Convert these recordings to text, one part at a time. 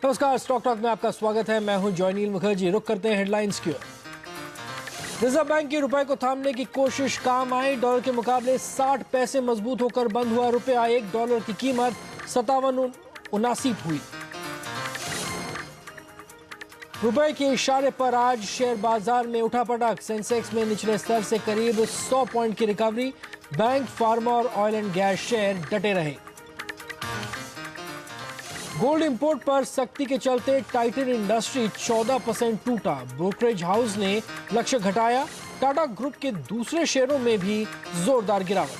नमस्कार, stock talk में आपका स्वागत है। मैं हूं जॉयनील मुखर्जी। रुक करते हैं हेडलाइंस की ओर। रिजर्व बैंक की रुपए को थामने की कोशिश काम आई। डॉलर के मुकाबले 60 पैसे मजबूत होकर बंद हुआ रुपया। $1 की कीमत 57.79 हुई। रुपए के इशारे पर आज शेयर बाजार में उठापटक। सेंसेक्स में निचले स्तर से करीब 100 पॉइंट की रिकवरी। बैंक, फार्मा और ऑयल एंड गैस शेयर डटे रहे। गोल्ड इंपोर्ट पर सख्ती के चलते टाइटन इंडस्ट्री 14% टूटा। ब्रोकरेज हाउस ने लक्ष्य घटाया। टाटा ग्रुप के दूसरे शेयरों में भी जोरदार गिरावट।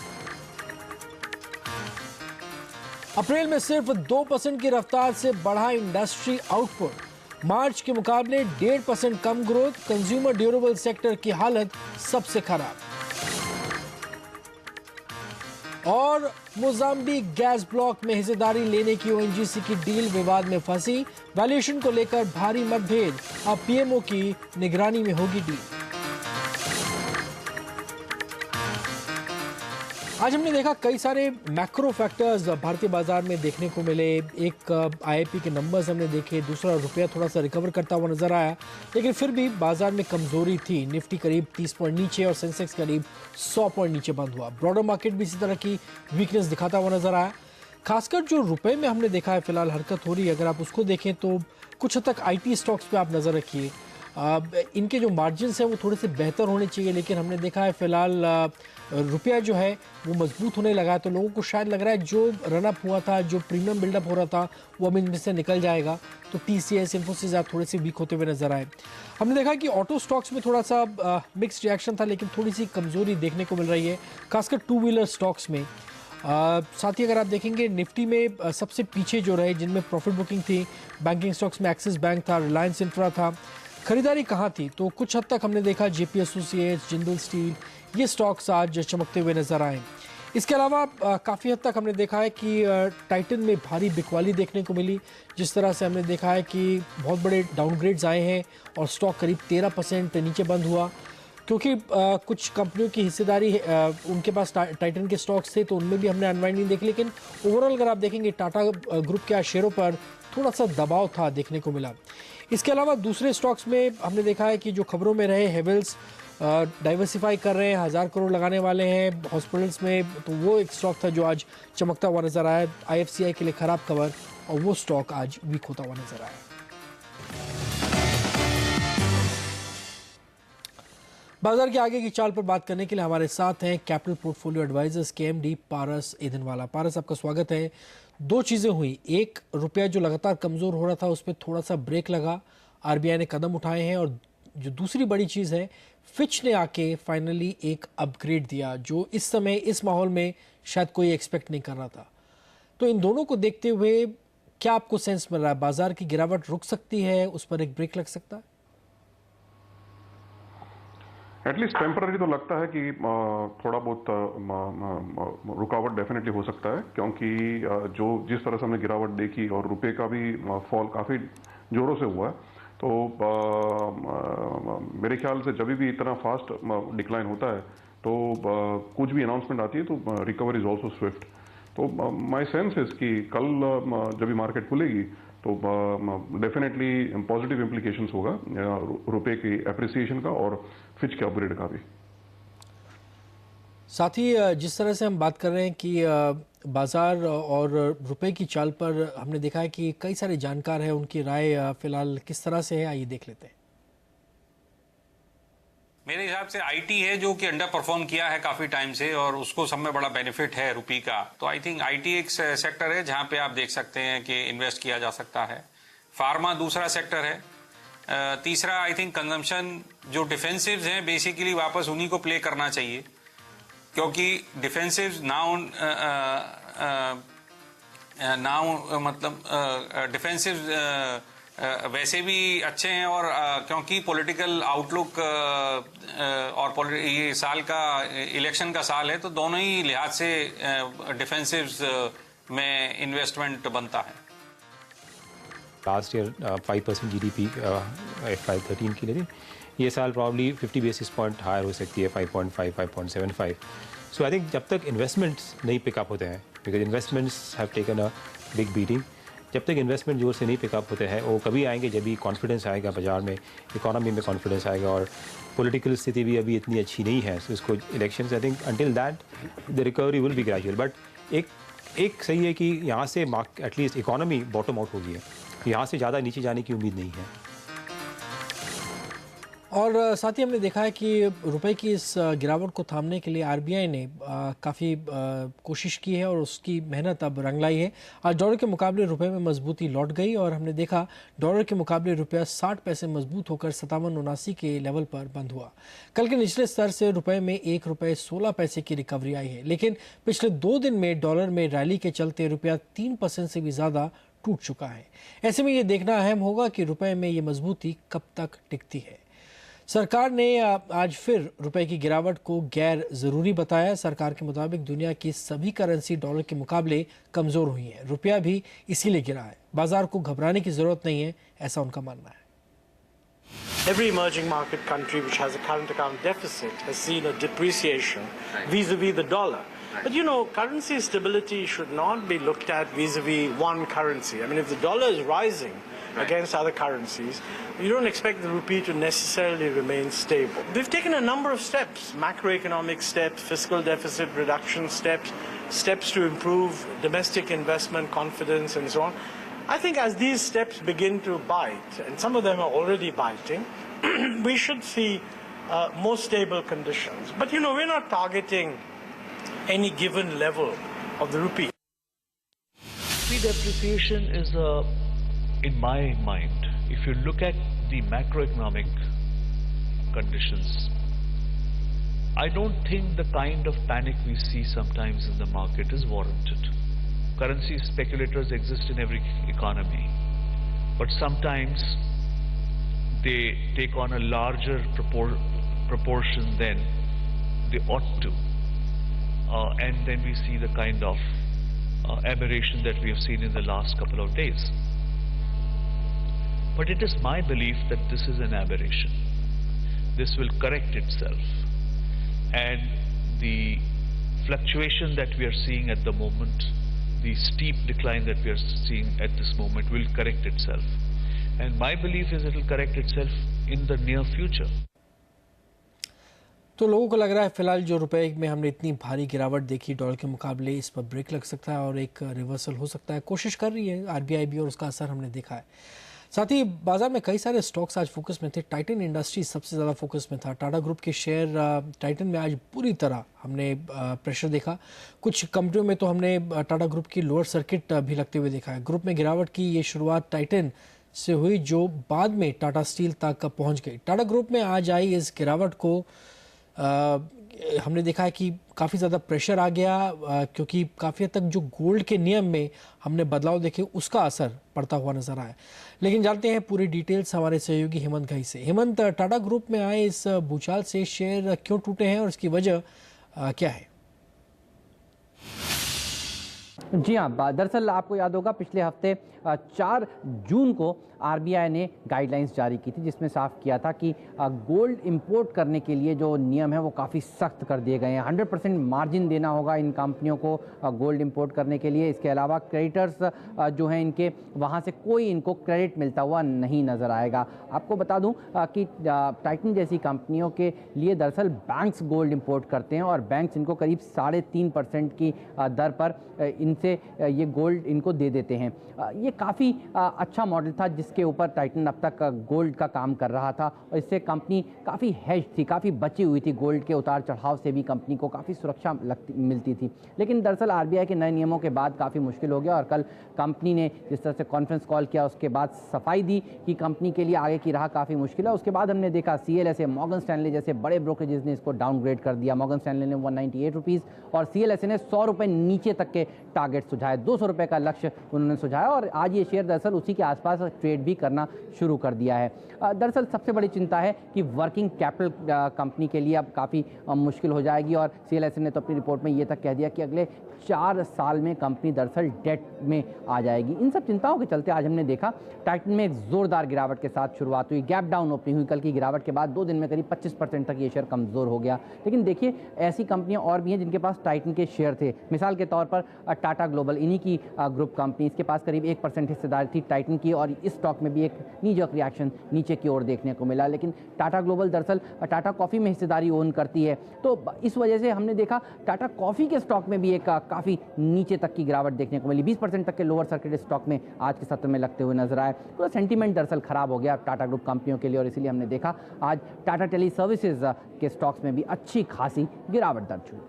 अप्रैल में सिर्फ 2% की रफ्तार से बढ़ा इंडस्ट्री आउटपुट। मार्च के मुकाबले 1.5% कम ग्रोथ। कंज्यूमर ड्यूरेबल सेक्टर की हालत सबसे खराब। और मोजाम्बिक गैस ब्लॉक में हिस्सेदारी लेने की ओएनजीसी की डील विवाद में फंसी। वैल्यूएशन को लेकर भारी मतभेद। अब पीएमओ की निगरानी में होगी डील। आज हमने देखा कई सारे मैक्रो फैक्टर्स भारतीय बाजार में देखने को मिले। एक आईआईपी के नंबर्स हमने देखे, दूसरा रुपया थोड़ा सा रिकवर करता हुआ नजर आया, लेकिन फिर भी बाजार में कमजोरी थी। निफ्टी करीब 30 पॉइंट नीचे और सेंसेक्स करीब 100 पॉइंट नीचे बंद हुआ। ब्रॉडर मार्केट भी इसी तरह की वीकनेस दिखाता हुआ नजर आया। खासकर जो रुपए में हमने देखा है फिलहाल हरकत हो रही है, अगर आप उसको देखें तो कुछ हद तक आईटी स्टॉक्स पे आप नजर रखिए। इनके जो मार्जिन्स हैं वो थोड़े से बेहतर होने चाहिए, लेकिन हमने देखा है फिलहाल रुपया जो है वो मजबूत होने लगा है। तो लोगों को शायद लग रहा है जो रनअप हुआ था, जो प्रीमियम बिल्डअप हो रहा था, वो अब इनमें से निकल जाएगा। तो टीसीएस, इन्फोसिस आप थोड़े से वीक होते हुए नजर आए। हमने देखा कि ऑटो स्टॉक्स में थोड़ा सा मिक्स्ड रिएक्शन था, लेकिन थोड़ी सी कमजोरी देखने को मिल रही है, खासकर टू व्हीलर स्टॉक्स में। साथ ही अगर आप देखेंगे निफ्टी में सबसे पीछे जो रहे जिनमें प्रॉफिट बुकिंग थी, बैंकिंग स्टॉक्स में एक्सिस बैंक था, रिलायंस इंफ्रा था। खरीदारी कहाँ थी? तो कुछ हद तक हमने देखा जेपी एसोसिएट्स, जिंदल स्टील, ये स्टॉक्स आज चमकते हुए नजर आए। इसके अलावा काफ़ी हद तक हमने देखा है कि टाइटन में भारी बिकवाली देखने को मिली। जिस तरह से हमने देखा है कि बहुत बड़े डाउनग्रेड्स आए हैं और स्टॉक करीब 13% नीचे बंद हुआ, क्योंकि कुछ कंपनियों की हिस्सेदारी उनके पास टाइटन के स्टॉक्स थे, तो उनमें भी हमने अनवाइंडिंग देखी। लेकिन ओवरऑल अगर आप देखेंगे टाटा ग्रुप के शेयरों पर थोड़ा सा दबाव था देखने को मिला। इसके अलावा दूसरे स्टॉक्स में हमने देखा है कि जो खबरों में रहे, हेवेल्स डाइवर्सिफाई कर रहे हैं, 1000 करोड़ लगाने वाले हैं हॉस्पिटल्स में, तो वो एक स्टॉक था जो आज चमकता हुआ नजर आया। आईएफसीआई के लिए खराब खबर और वो स्टॉक आज वीक होता हुआ नजर आया। बाजार के आगे की चाल पर बात करने के लिए हमारे साथ हैं कैपिटल पोर्टफोलियो एडवाइजर्स के एमडी पारस एदनवाला। पारस, आपका स्वागत है। दो चीजें हुई, एक रुपया जो लगातार कमजोर हो रहा था उस पर थोड़ा सा ब्रेक लगा, आरबीआई ने कदम उठाए हैं, और जो दूसरी बड़ी चीज है, फिच ने आके फाइनली एक अपग्रेड दिया, जो इस समय इस माहौल में शायद कोई एक्सपेक्ट नहीं कर रहा था। तो इन दोनों को देखते हुए क्या आपको सेंस मिल रहा है? बाजार की गिरावट रुक सकती है, उस पर एक ब्रेक लग सकता है? एटलीस्ट टेम्पररी तो लगता है कि थोड़ा बहुत रुकावट डेफिनेटली हो सकता है, क्योंकि जो जिस तरह से हमने गिरावट देखी और रुपए का भी फॉल काफ़ी जोरों से हुआ है, तो मेरे ख्याल से जब भी इतना फास्ट डिक्लाइन होता है तो कुछ भी अनाउंसमेंट आती है तो रिकवरी इज ऑल्सो स्विफ्ट। तो माई सेंस इज कि कल जब भी मार्केट खुलेगी तो डेफिनेटली पॉजिटिव इम्प्लीकेशंस होगा रुपए की एप्रिसिएशन का और फिच के अपग्रेड का भी। साथ ही जिस तरह से हम बात कर रहे हैं कि बाजार और रुपए की चाल पर हमने देखा है कि कई सारे जानकार हैं, उनकी राय फिलहाल किस तरह से है, आइए देख लेते हैं। मेरे हिसाब से आईटी है जो कि अंडर परफॉर्म किया है काफी टाइम से, और उसको सब में बड़ा बेनिफिट है रुपी का। तो आई थिंक आईटी एक सेक्टर है जहां पे आप देख सकते हैं कि इन्वेस्ट किया जा सकता है। फार्मा दूसरा सेक्टर है। तीसरा आई थिंक कंजम्पशन, जो डिफेंसिव्स हैं बेसिकली वापस उन्हीं को प्ले करना चाहिए, क्योंकि डिफेंसिव्स नाउ मतलब डिफेंसिव्स वैसे भी अच्छे हैं, और क्योंकि पॉलिटिकल आउटलुक और ये साल का इलेक्शन का साल है, तो दोनों ही लिहाज से डिफेंसिव्स में इन्वेस्टमेंट बनता है। लास्ट ईयर 5% जीडीपी FY13 की लेते, ये साल प्रॉब्ली 50 बेसिस पॉइंट हायर हो सकती है, 5.5, 5.75। सो आई थिंक जब तक इन्वेस्टमेंट्स नहीं पिकअप होते हैं, because investments have taken a big beating, जब तक इन्वेस्टमेंट जोर से नहीं पिकअप होते हैं, वो कभी आएंगे जब भी कॉन्फिडेंस आएगा बाजार में, इकोनॉमी में कॉन्फिडेंस आएगा, और पॉलिटिकल स्थिति भी अभी इतनी अच्छी नहीं है। सो इसको election, I think until that the recovery will be gradual. But एक सही है कि यहाँ से एटलीस्ट इकोनॉमी बॉटम आउट हो गई है, यहाँ से ज़्यादा नीचे जाने की उम्मीद नहीं है। और साथ ही हमने देखा है कि रुपए की इस गिरावट को थामने के लिए आरबीआई ने काफ़ी कोशिश की है और उसकी मेहनत अब रंग लाई है। आज डॉलर के मुकाबले रुपए में मजबूती लौट गई और हमने देखा डॉलर के मुकाबले रुपया 60 पैसे मजबूत होकर 57.79 के लेवल पर बंद हुआ। कल के निचले स्तर से रुपए में ₹1.16 की रिकवरी आई है, लेकिन पिछले 2 दिन में डॉलर में रैली के चलते रुपया 3% से भी ज़्यादा टूट चुका है। ऐसे में ये देखना अहम होगा कि रुपए में ये मजबूती कब तक टिकती है। सरकार ने आज फिर रुपए की गिरावट को गैर जरूरी बताया। सरकार के मुताबिक दुनिया की सभी करेंसी डॉलर के मुकाबले कमजोर हुई है, रुपया भी इसीलिए गिरा है। बाजार को घबराने की जरूरत नहीं है, ऐसा उनका मानना है। Every emerging market country which has a current account deficit has seen a depreciation vis-a-vis the dollar. But you know, currency stability should not be looked at vis-a-vis one currency. I mean, if the dollar is rising against other currencies, you don't expect the rupee to necessarily remain stable. We've taken a number of steps, macroeconomic steps, fiscal deficit reduction steps, steps to improve domestic investment confidence and so on. I think as these steps begin to bite, and some of them are already biting, we should see more stable conditions. But you know, we're not targeting any given level of the rupee. Rupee depreciation is in my mind, if you look at the macroeconomic conditions, I don't think the kind of panic we see sometimes in the market is warranted. Currency speculators exist in every economy, but sometimes they take on a larger proportion than they ought to, and then we see the kind of aberration that we have seen in the last couple of days. But it is my belief that this is an aberration. This will correct itself, and the fluctuation that we are seeing at the moment, the steep decline that we are seeing at this moment, will correct itself. And my belief is it will correct itself in the near future. तो लोगों को लग रहा है फिलहाल जो रुपए में हमने इतनी भारी गिरावट देखी डॉलर के मुकाबले, इस पर ब्रेक लग सकता है और एक रिवर्सल हो सकता है। कोशिश कर रही है आरबीआई भी और उसका असर हमने देखा है। साथ ही बाजार में कई सारे स्टॉक्स आज फोकस में थे। टाइटन इंडस्ट्रीज सबसे ज़्यादा फोकस में था। टाटा ग्रुप के शेयर टाइटन में आज पूरी तरह हमने प्रेशर देखा। कुछ कंपनियों में तो हमने टाटा ग्रुप की लोअर सर्किट भी लगते हुए देखा है। ग्रुप में गिरावट की ये शुरुआत टाइटन से हुई जो बाद में टाटा स्टील तक पहुंच गई। टाटा ग्रुप में आज आई इस गिरावट को हमने देखा है कि काफ़ी ज़्यादा प्रेशर आ गया क्योंकि काफ़ी हद तक जो गोल्ड के नियम में हमने बदलाव देखे उसका असर पड़ता हुआ नजर आया। लेकिन जानते हैं पूरी डिटेल्स हमारे सहयोगी हेमंत घई से। हेमंत, टाटा ग्रुप में आए इस भूचाल से शेयर क्यों टूटे हैं और इसकी वजह क्या है? जी हाँ, दरअसल आपको याद होगा पिछले हफ्ते 4 जून को आरबीआई ने गाइडलाइंस जारी की थी जिसमें साफ किया था कि गोल्ड इंपोर्ट करने के लिए जो नियम है वो काफ़ी सख्त कर दिए गए हैं। 100% मार्जिन देना होगा इन कंपनियों को गोल्ड इंपोर्ट करने के लिए। इसके अलावा क्रेडिटर्स जो हैं इनके वहाँ से कोई इनको क्रेडिट मिलता हुआ नहीं नज़र आएगा। आपको बता दूं कि टाइटन जैसी कंपनियों के लिए दरअसल बैंक्स गोल्ड इंपोर्ट करते हैं और बैंक्स इनको करीब 3.5% की दर पर इनसे ये गोल्ड इनको दे देते हैं। ये काफ़ी अच्छा मॉडल था जिसके ऊपर टाइटन अब तक गोल्ड का काम कर रहा था और इससे कंपनी काफ़ी हेज थी, काफ़ी बची हुई थी। गोल्ड के उतार चढ़ाव से भी कंपनी को काफ़ी सुरक्षा मिलती थी। लेकिन दरअसल आरबीआई के नए नियमों के बाद काफ़ी मुश्किल हो गया और कल कंपनी ने जिस तरह से कॉन्फ्रेंस कॉल किया उसके बाद सफाई दी कि कंपनी के लिए आगे की राह काफ़ी मुश्किल है। उसके बाद हमने देखा CLSA, मॉर्गन स्टैनली जैसे बड़े ब्रोकरेजेस ने इसको डाउनग्रेड कर दिया। मॉर्गन स्टैनली ने 198 रुपीज़ और CLSA ने 100 रुपये नीचे तक के टारगेट सुझाए। 200 रुपये का लक्ष्य उन्होंने सुझाया और आज ये शेयर दरअसल उसी के आसपास ट्रेड भी करना शुरू कर दिया है। दरअसल सबसे बड़ी चिंता है कि वर्किंग कैपिटल कंपनी के लिए अब काफ़ी मुश्किल हो जाएगी और CLSA ने तो अपनी रिपोर्ट में ये तक कह दिया कि अगले 4 साल में कंपनी दरअसल डेट में आ जाएगी। इन सब चिंताओं के चलते आज हमने देखा टाइटन में एक जोरदार गिरावट के साथ शुरुआत हुई। गैप डाउन ओपनिंग हुई। कल की गिरावट के बाद 2 दिन में करीब 25% तक ये शेयर कमज़ोर हो गया। लेकिन देखिए ऐसी कंपनियां और भी हैं जिनके पास टाइटन के शेयर थे। मिसाल के तौर पर टाटा ग्लोबल, इन्हीं की ग्रुप कंपनी, इसके पास करीब 20% हिस्सेदारी थी टाइटन की और इस स्टॉक में भी एक नीजक रिएक्शन नीचे की ओर देखने को मिला। लेकिन टाटा ग्लोबल दरअसल टाटा कॉफ़ी में हिस्सेदारी ओन करती है, तो इस वजह से हमने देखा टाटा कॉफ़ी के स्टॉक में भी एक काफ़ी नीचे तक की गिरावट देखने को मिली। 20% तक के लोअर सर्किट स्टॉक में आज के सत्र में लगते हुए नजर आए। पूरा सेंटीमेंट दरअसल खराब हो गया टाटा ग्रुप कंपनियों के लिए और इसीलिए हमने देखा आज टाटा टेली सर्विसेज के स्टॉक्स में भी अच्छी खासी गिरावट दर्ज हुई।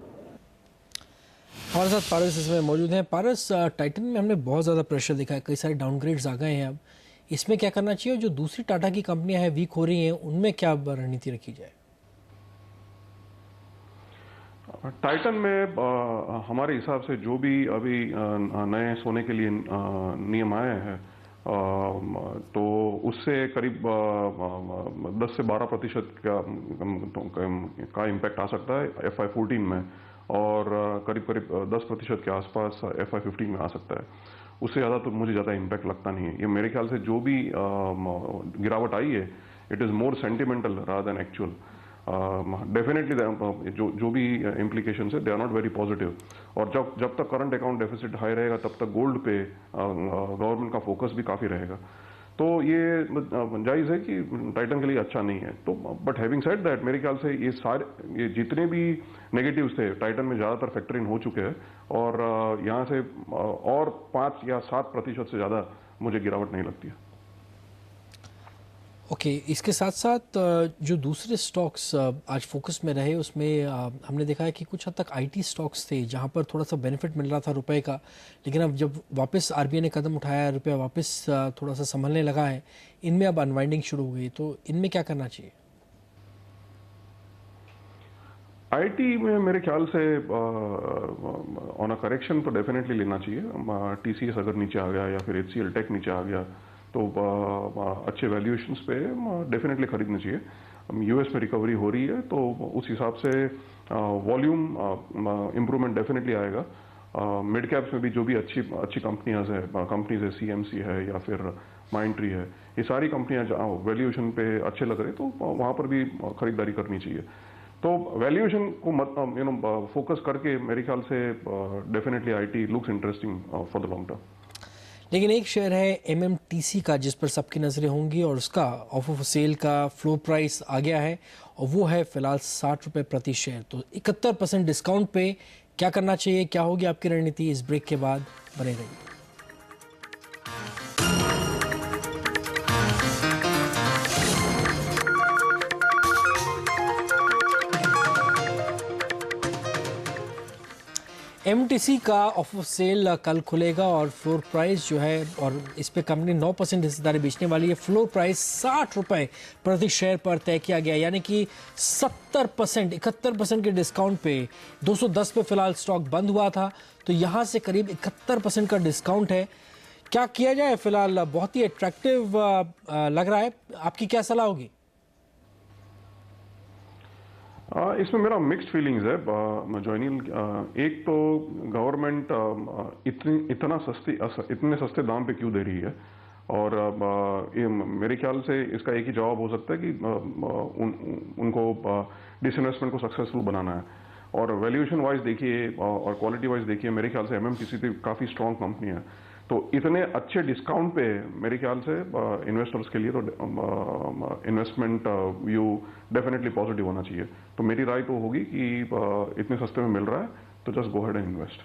हमारे साथ पारस इसमें मौजूद हैं। पारस, टाइटन में हमने बहुत ज़्यादा प्रेशर देखा है, कई सारे डाउनग्रेड्स आ गए हैं। अब इसमें क्या करना चाहिए? जो दूसरी टाटा की कंपनियां हैं वीक हो रही हैं, उनमें क्या रणनीति रखी जाए? टाइटन में हमारे हिसाब से जो भी अभी नए सोने के लिए नियम आए हैं तो उससे करीब 10 से 12% का इम्पैक्ट आ सकता है FY14 में और करीब 10% के आसपास FY15 में आ सकता है। उससे ज़्यादा तो मुझे ज़्यादा इम्पैक्ट लगता नहीं है। ये मेरे ख्याल से जो भी गिरावट आई है it is more sentimental rather than actual. Definitely जो भी इम्प्लीकेशंस है they are not very positive. और जब तक करंट अकाउंट डेफिसिट हाई रहेगा तब तक गोल्ड पे गवर्नमेंट का फोकस भी काफ़ी रहेगा। तो ये जायज़ है कि टाइटन के लिए अच्छा नहीं है। तो बट हैविंग सेड दैट मेरे ख्याल से ये जितने भी नेगेटिव्स थे टाइटन में ज़्यादातर फैक्टर इन हो चुके हैं और यहाँ से और 5 या 7% से ज़्यादा मुझे गिरावट नहीं लगती है। ओके, इसके साथ साथ जो दूसरे स्टॉक्स आज फोकस में रहे उसमें हमने देखा है कि कुछ हद तक IT स्टॉक्स थे जहां पर थोड़ा सा बेनिफिट मिल रहा था रुपए का, लेकिन अब जब वापस RBI ने कदम उठाया, रुपया वापस थोड़ा सा संभलने लगा है, इनमें अब अनवाइंडिंग शुरू हो गई, तो इनमें क्या करना चाहिए? IT में मेरे ख्याल से ऑन अ करेक्शन तो डेफिनेटली लेना चाहिए। TCS अगर नीचे आ गया या फिर HCL टेक नीचे आ गया तो अच्छे वैल्यूएशंस पे डेफिनेटली खरीदना चाहिए। US में रिकवरी हो रही है तो उस हिसाब से वॉल्यूम इम्प्रूवमेंट डेफिनेटली आएगा। मिड कैप्स में भी जो भी अच्छी कंपनियां है CMC है या फिर माइंडट्री है, ये सारी कंपनियां वैल्यूएशन पे अच्छे लग रहे तो वहां पर भी खरीदारी करनी चाहिए। तो वैल्यूएशन को फोकस करके मेरे ख्याल से definitely IT looks interesting for the long term. लेकिन एक शेयर है MMTC का जिस पर सबकी नज़रें होंगी और उसका ऑफर सेल का फ्लोर प्राइस आ गया है और वो है फिलहाल 60 रुपये प्रति शेयर। तो 71% डिस्काउंट पे क्या करना चाहिए, क्या होगी आपकी रणनीति? इस ब्रेक के बाद बने रहिए। MTC का ऑफर सेल कल खुलेगा और फ्लोर प्राइस जो है, और इस पे कंपनी 9% हिस्सेदारी बेचने वाली है। फ्लोर प्राइस 60 रुपये प्रति शेयर पर तय किया गया, यानी कि 71% के डिस्काउंट पे 210 पे फिलहाल स्टॉक बंद हुआ था, तो यहाँ से करीब 71% का डिस्काउंट है। क्या किया जाए? फिलहाल बहुत ही अट्रैक्टिव लग रहा है, आपकी क्या सलाह होगी? इसमें मेरा मिक्स्ड फीलिंग्स है जॉइनिल। एक तो गवर्नमेंट इतने सस्ते दाम पे क्यों दे रही है, और मेरे ख्याल से इसका एक ही जवाब हो सकता है कि उनको डिसइन्वेस्टमेंट को सक्सेसफुल बनाना है। और वैल्यूएशन वाइज देखिए और क्वालिटी वाइज देखिए, मेरे ख्याल से MMTC तो काफ़ी स्ट्रॉन्ग कंपनी है, तो इतने अच्छे डिस्काउंट पे मेरे ख्याल से इन्वेस्टर्स के लिए तो इन्वेस्टमेंट व्यू डेफिनेटली पॉजिटिव होना चाहिए। तो मेरी राय तो होगी कि इतने सस्ते में मिल रहा है तो just go ahead and invest.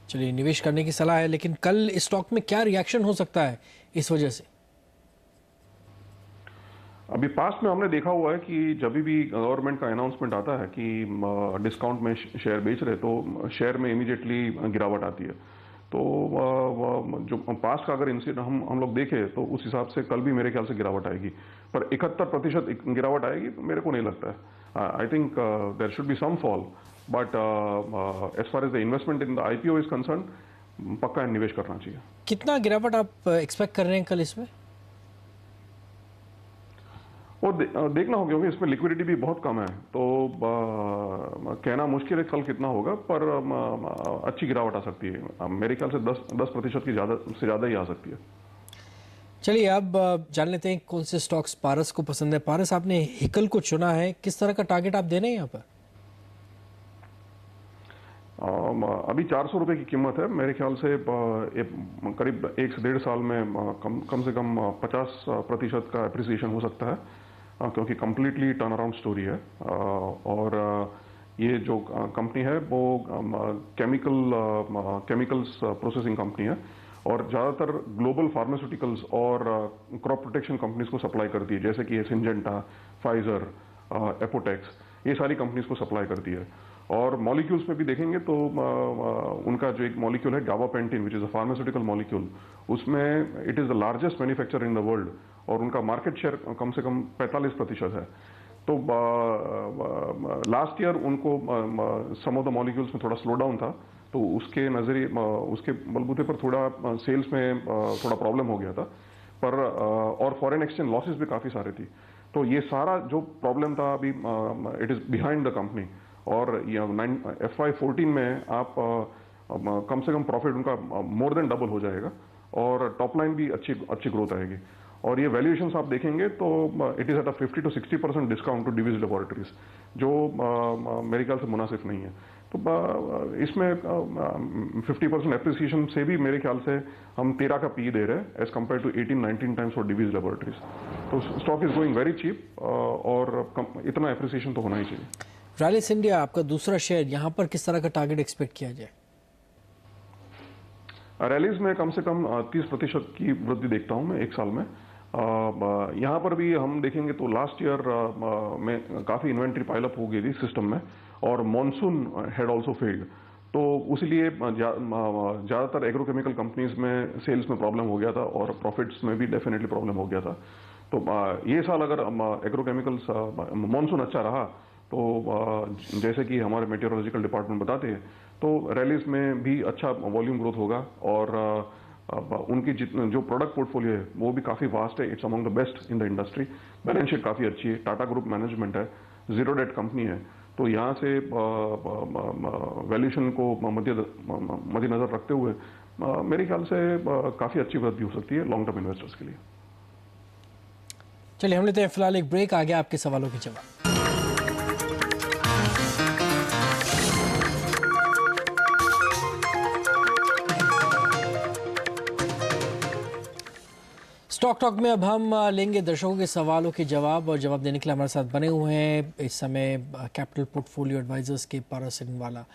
चलिए, निवेश करने की सलाह है, लेकिन कल इस स्टॉक में क्या रिएक्शन हो सकता है इस वजह से? अभी पास्ट में हमने देखा हुआ है कि जब भी गवर्नमेंट का अनाउंसमेंट आता है कि डिस्काउंट में शेयर बेच रहे तो शेयर में इमीडिएटली गिरावट आती है। तो जो पास्ट का अगर इंसिडेंट हम लोग देखें तो उस हिसाब से कल भी मेरे ख्याल से गिरावट आएगी, पर 71% गिरावट आएगी तो मेरे को नहीं लगता है। I think there should be some fall, but as far as the investment in the IPO is concern पक्का निवेश करना चाहिए। कितना गिरावट आप एक्सपेक्ट कर रहे हैं कल इसमें? वो देखना होगा क्योंकि इसमें लिक्विडिटी भी बहुत कम है, तो कहना मुश्किल है कल कितना होगा, पर अच्छी गिरावट आ सकती है। मेरे ख्याल से 10% की ज़्यादा ही आ सकती है। चलिए, अब जान लेते हैं कौन से स्टॉक्स पारस को पसंद है। पारस, आपने हिकल को चुना है, किस तरह का टारगेट आप दे रहे हैं यहाँ पर? अभी 400 रुपये की कीमत है। मेरे ख्याल से करीब 1 से 1.5 साल में कम से कम 50% का एप्रिसिएशन हो सकता है, क्योंकि कम्प्लीटली टर्न अराउंड स्टोरी है। और ये जो कंपनी है वो केमिकल्स प्रोसेसिंग कंपनी है और ज़्यादातर ग्लोबल फार्मास्यूटिकल्स और क्रॉप प्रोटेक्शन कंपनीज को सप्लाई करती है, जैसे कि ये सिंजेंटा, फाइजर, एपोटेक्स, ये सारी कंपनीज को सप्लाई करती है। और मॉलिक्यूल्स में भी देखेंगे तो उनका जो एक मॉलिक्यूल है gabapentin, which is a pharmaceutical molecule, उसमें it is the largest manufacturer in the world और उनका मार्केट शेयर कम से कम 45% है। तो लास्ट ईयर उनको सम ऑफ द मॉलिक्यूल्स में थोड़ा स्लो डाउन था, तो उसके नजरिए उसके बलबूते पर थोड़ा सेल्स में थोड़ा प्रॉब्लम हो गया था, पर और फॉरेन एक्सचेंज लॉसेस भी काफ़ी सारे थी। तो ये सारा जो प्रॉब्लम था अभी it is behind the company. और FY14 में आप कम से कम प्रॉफिट उनका मोर देन डबल हो जाएगा और टॉप लाइन भी अच्छी ग्रोथ आएगी। और ये वैल्यूएशंस आप देखेंगे तो it is at a 50 to 60% discount to Divi's laboratories, जो मेरे ख्याल से मुनासिब नहीं है। तो इसमें 50% एप्रिसिएशन से भी मेरे ख्याल से हम 13 का पी दे रहे हैं as compare to 18-19 times for Divi's laboratories. तो stock is going very cheap और इतना एप्रिसिएशन तो होना ही चाहिए। रैलिस इंडिया आपका दूसरा शेयर, यहाँ पर किस तरह का टारगेट एक्सपेक्ट किया जाए? रैलीज में कम से कम 30% की वृद्धि देखता हूं मैं एक साल में। यहाँ पर भी हम देखेंगे तो लास्ट ईयर में काफ़ी इन्वेंट्री पाइलअप हो गई थी सिस्टम में और मॉनसून हैड ऑल्सो फेल्ड, तो उसलिए ज़्यादातर एग्रोकेमिकल कंपनीज में सेल्स में प्रॉब्लम हो गया था और प्रॉफिट्स में भी डेफिनेटली प्रॉब्लम हो गया था। तो ये साल अगर एग्रोकेमिकल्स मॉनसून अच्छा रहा तो जैसे कि हमारे मेटेरोलॉजिकल डिपार्टमेंट बताते हैं, तो रैलीज में भी अच्छा वॉल्यूम ग्रोथ होगा और उनकी जो प्रोडक्ट पोर्टफोलियो है वो भी काफ़ी वास्ट है। It's among the best in the industry. Balance sheet काफ़ी अच्छी है, टाटा ग्रुप मैनेजमेंट है, जीरो डेट कंपनी है, तो यहाँ से वैल्यूएशन को मद्देनजर रखते हुए मेरे ख्याल से काफ़ी अच्छी वृद्धि हो सकती है लॉन्ग टर्म इन्वेस्टर्स के लिए। चलिए हम लेते हैं फिलहाल एक ब्रेक, आ गया आपके सवालों के जवाब। स्टॉक टॉक में अब हम लेंगे दर्शकों के सवालों के जवाब, और जवाब देने के लिए हमारे साथ बने हुए हैं इस समय कैपिटल पोर्टफोलियो एडवाइजर्स के पारस सिंहवाला।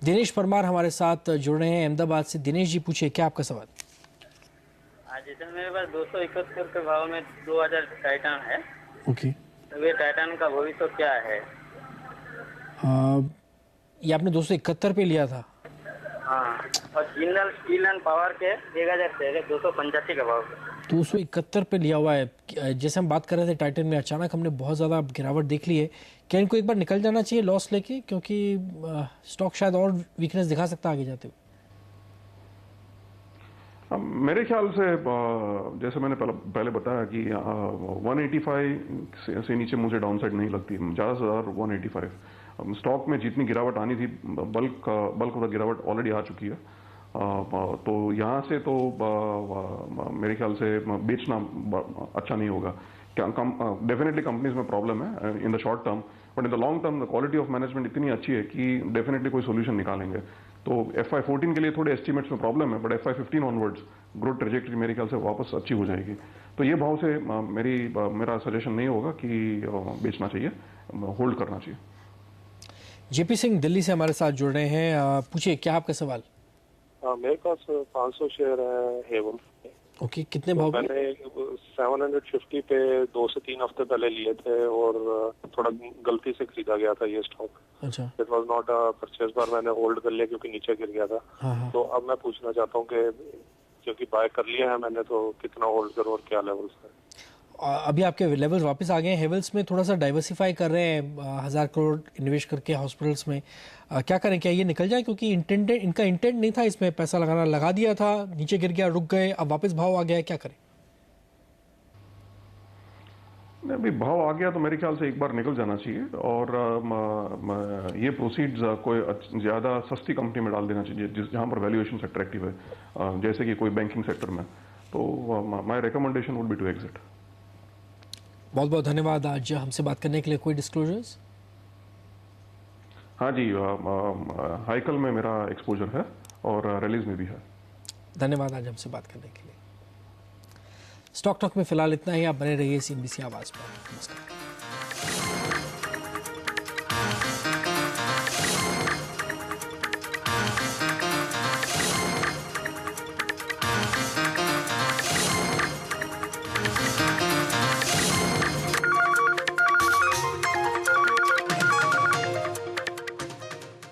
दिनेश परमार हमारे साथ जुड़ रहे हैं अहमदाबाद से। दिनेश जी पूछिए, क्या आपका सवाल? जी सर, मेरे पास 271 के भाव में 2000 टाइटन है। ओके, तो ये टाइटन का भविष्य क्या है? ये आपने 271 पे लिया था? हाँ, और जिंदल स्टील एंड पावर के 1000 शेयर है 285 का भाव। 271 पे लिया हुआ है। जैसे हम बात कर रहे थे टाइटन में, अचानक हमने बहुत ज़्यादा गिरावट देख ली है, क्या इनको एक बार निकल जाना चाहिए लॉस लेके, क्योंकि स्टॉक शायद और वीकनेस दिखा सकता है आगे जाते हुए? मेरे ख्याल से जैसे मैंने पहले बताया कि 185 से नीचे मुझे डाउनसाइड नहीं लगती, ज़्यादा से ज़्यादा 185। स्टॉक में जितनी गिरावट आनी थी, बल्क ऑफ द गिरावट ऑलरेडी आ चुकी है, तो यहाँ से तो मेरे ख्याल से बेचना अच्छा नहीं होगा। डेफिनेटली कंपनीज में प्रॉब्लम है in the short term, but in the long term the quality of management इतनी अच्छी है कि डेफिनेटली कोई सोल्यूशन निकालेंगे। तो FY14 के लिए थोड़े एस्टिमेट्स में प्रॉब्लम है, but FY15 onwards growth trajectory मेरे ख्याल से वापस अच्छी हो जाएगी। तो ये भाव से मेरा सजेशन नहीं होगा कि बेचना चाहिए, होल्ड करना चाहिए। जेपी सिंह दिल्ली से हमारे साथ जुड़ रहे हैं, पूछिए क्या आपका सवाल? मेरे पास 500 शेयर है हेवन। ओके, कितने भाव? मैंने 750 पे 2 से 3 हफ्ते पहले लिए थे और थोड़ा गलती से खरीदा गया था ये स्टॉक। अच्छा, it was not a purchase, बार मैंने होल्ड कर लिया क्योंकि नीचे गिर गया था। हाँ। तो अब मैं पूछना चाहता हूँ कि क्योंकि बाय कर लिया है मैंने, तो कितना होल्ड करूँ और क्या लेवल्स है? अभी आपके लेवल्स वापस आ गए हैं। हेवल्स में थोड़ा सा डाइवर्सिफाई कर रहे हैं, 1000 करोड़ इन्वेस्ट करके हॉस्पिटल्स में। क्या करें, क्या ये निकल जाए? क्योंकि इनका इंटेंट नहीं था इसमें पैसा लगाना, लगा दिया था, नीचे गिर गया, रुक गए, अब वापस भाव आ गया है, क्या करें? अभी भाव आ गया तो मेरे ख्याल से एक बार निकल जाना चाहिए और ये प्रोसीड्स कोई ज़्यादा सस्ती कंपनी में डाल देना चाहिए जहाँ पर वैल्यूएशन अट्रैक्टिव है, जैसे कि कोई बैंकिंग सेक्टर में। तो my recommendation would be to exit. बहुत बहुत धन्यवाद आज हमसे बात करने के लिए। कोई डिस्क्लोजर्स? हाँ जी, हाइकल में मेरा एक्सपोजर है और रैलीज में भी है। धन्यवाद आज हमसे बात करने के लिए। स्टॉक टॉक में फिलहाल इतना ही। आप बने रहिए CNBC आवाज पर। नमस्कार।